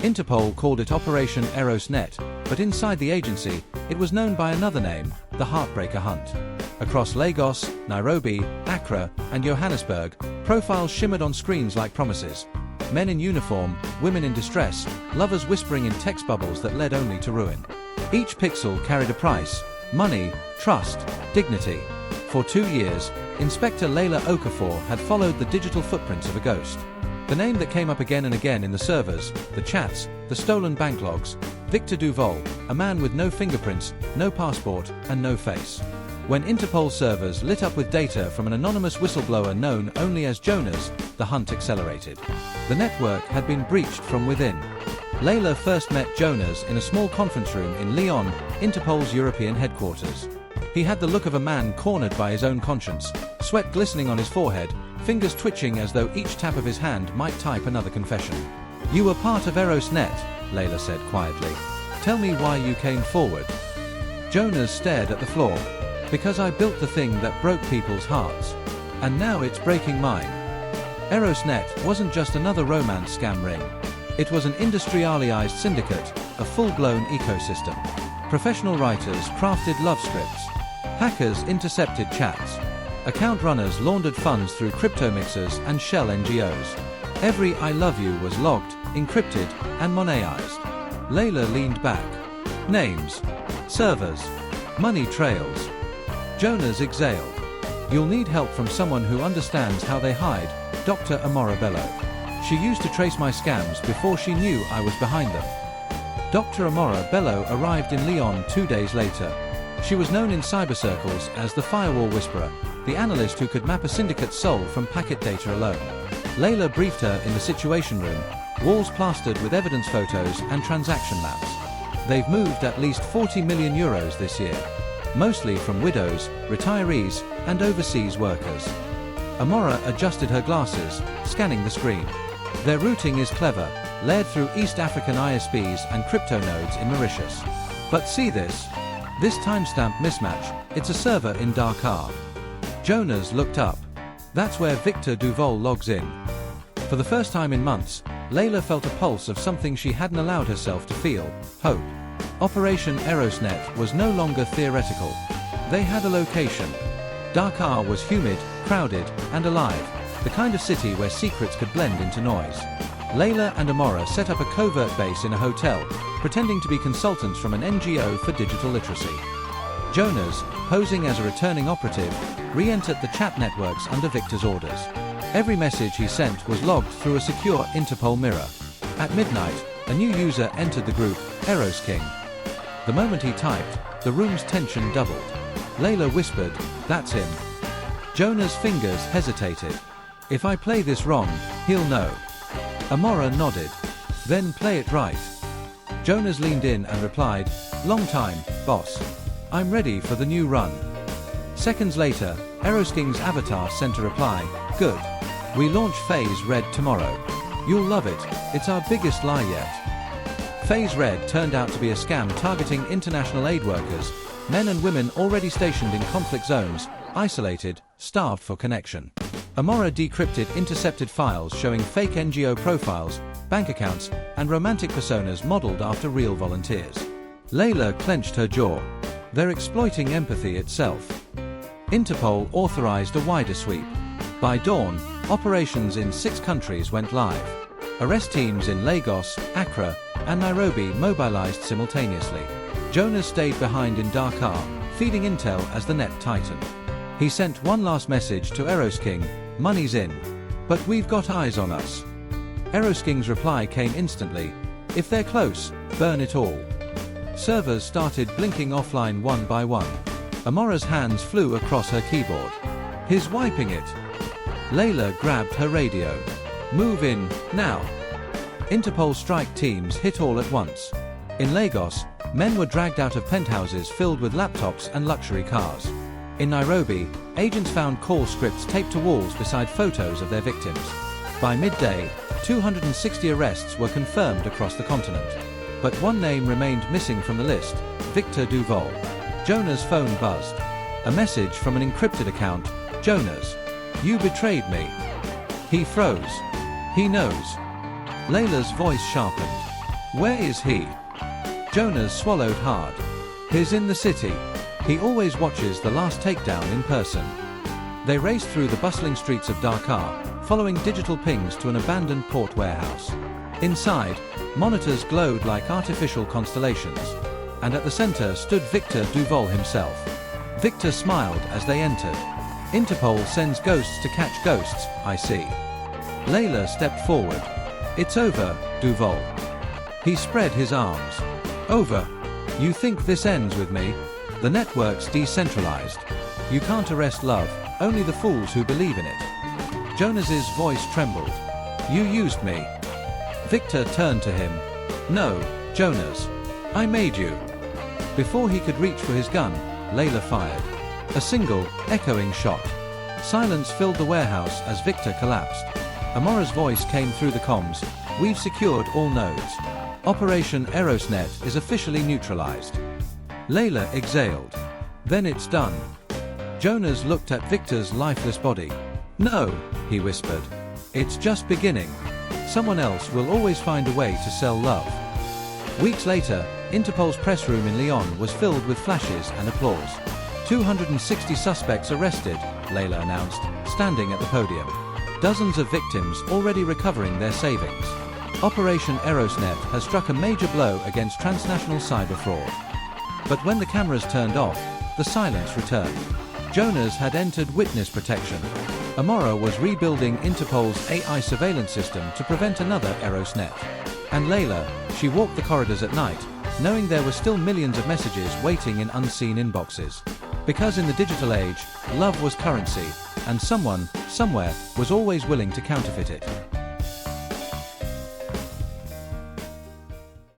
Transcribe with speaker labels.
Speaker 1: Interpol called it Operation ErosNet, but inside the agency, it was known by another name, the Heartbreaker Hunt. Across Lagos, Nairobi, Accra, and Johannesburg, profiles shimmered on screens like promises. Men in uniform, women in distress, lovers whispering in text bubbles that led only to ruin. Each pixel carried a price: money, trust, dignity. For 2 years, Inspector Leila Okafor had followed the digital footprints of a ghost. The name that came up again and again in the servers, the chats, the stolen bank logs: Victor Duval, a man with no fingerprints, no passport, and no face. When Interpol servers lit up with data from an anonymous whistleblower known only as Jonas, the hunt accelerated. The network had been breached from within. Leila first met Jonas in a small conference room in Lyon, Interpol's European headquarters. He had the look of a man cornered by his own conscience, sweat glistening on his forehead, fingers twitching as though each tap of his hand might type another confession. "You were part of ErosNet," Leila said quietly. "Tell me why you came forward." Jonas stared at the floor. "Because I built the thing that broke people's hearts. And now it's breaking mine." ErosNet wasn't just another romance scam ring. It was an industrialized syndicate, a full-blown ecosystem. Professional writers crafted love scripts. Hackers intercepted chats. Account runners laundered funds through crypto mixers and shell NGOs. Every "I love you" was logged, encrypted, and monetized. Leila leaned back. Names, servers, money trails. Jonas exhaled. "You'll need help from someone who understands how they hide, Dr. Amora Bello. She used to trace my scams before she knew I was behind them." Dr. Amora Bello arrived in Lyon 2 days later. She was known in cyber circles as the firewall whisperer, the analyst who could map a syndicate's soul from packet data alone. Leila briefed her in the situation room, walls plastered with evidence photos and transaction maps. "They've moved at least 40 million euros this year. Mostly from widows, retirees, and overseas workers." Amora adjusted her glasses, scanning the screen. "Their routing is clever, layered through East African ISPs and crypto nodes in Mauritius. But see this? This timestamp mismatch, it's a server in Dakar." Jonas looked up. That's where Victor Duval logs in. For the first time in months, Leila felt a pulse of something she hadn't allowed herself to feel: hope. Operation ErosNet was no longer theoretical. They had a location. Dakar was humid, crowded, and alive, the kind of city where secrets could blend into noise. Leila and Amora set up a covert base in a hotel, pretending to be consultants from an NGO for digital literacy. Jonas, posing as a returning operative, re-entered the chat networks under Victor's orders. Every message he sent was logged through a secure Interpol mirror. At midnight, a new user entered the group, Eros King. The moment he typed, the room's tension doubled. Leila whispered, "That's him." Jonas' fingers hesitated. "If I play this wrong, he'll know." Amora nodded. "Then play it right." Jonas leaned in and replied, "Long time, boss. I'm ready for the new run." Seconds later, Eros King's avatar sent a reply, "Good. We launch Phase Red tomorrow. You'll love it, it's our biggest lie yet." Phase Red turned out to be a scam targeting international aid workers, men and women already stationed in conflict zones, isolated, starved for connection. Amora decrypted intercepted files showing fake NGO profiles, bank accounts, and romantic personas modeled after real volunteers. Leila clenched her jaw. They're exploiting empathy itself. Interpol authorized a wider sweep. By dawn, operations in 6 countries went live. Arrest teams in Lagos, Accra, and Nairobi mobilized simultaneously. Jonas stayed behind in Dakar, feeding intel as the net tightened. He sent one last message to Eros King: "Money's in. But we've got eyes on us." Eros King's reply came instantly: "If they're close, burn it all." Servers started blinking offline one by one. Amora's hands flew across her keyboard. "He's wiping it." Leila grabbed her radio. "Move in, now." Interpol strike teams hit all at once. In Lagos, men were dragged out of penthouses filled with laptops and luxury cars. In Nairobi, agents found call scripts taped to walls beside photos of their victims. By midday, 260 arrests were confirmed across the continent. But one name remained missing from the list: Victor Duval. Jonas' phone buzzed. A message from an encrypted account: "Jonas, you betrayed me." He froze. "He knows." Leila's voice sharpened. Where is he? Jonas swallowed hard. He's in the city. He always watches the last takedown in person. They raced through the bustling streets of Dakar, following digital pings to an abandoned port warehouse. Inside, monitors glowed like artificial constellations, and at the center stood Victor Duval himself. Victor smiled as they entered. Interpol sends ghosts to catch ghosts, I see. Leila stepped forward. It's over, Duval. He spread his arms. Over. You think this ends with me? The network's decentralized. You can't arrest love, only the fools who believe in it. Jonas's voice trembled. You used me. Victor turned to him. No, Jonas. I made you. Before he could reach for his gun, Leila fired. A single, echoing shot. Silence filled the warehouse as Victor collapsed. Amora's voice came through the comms. We've secured all nodes. Operation ErosNet is officially neutralized. Leila exhaled. Then it's done. Jonas looked at Victor's lifeless body. No, he whispered. It's just beginning. Someone else will always find a way to sell love. Weeks later, Interpol's press room in Lyon was filled with flashes and applause. 260 suspects arrested, Leila announced, standing at the podium. Dozens of victims already recovering their savings. Operation ErosNet has struck a major blow against transnational cyber fraud. But when the cameras turned off, the silence returned. Jonas had entered witness protection. Amora was rebuilding Interpol's AI surveillance system to prevent another ErosNet. And Leila, she walked the corridors at night, knowing there were still millions of messages waiting in unseen inboxes. Because in the digital age, love was currency, and someone, somewhere, was always willing to counterfeit it.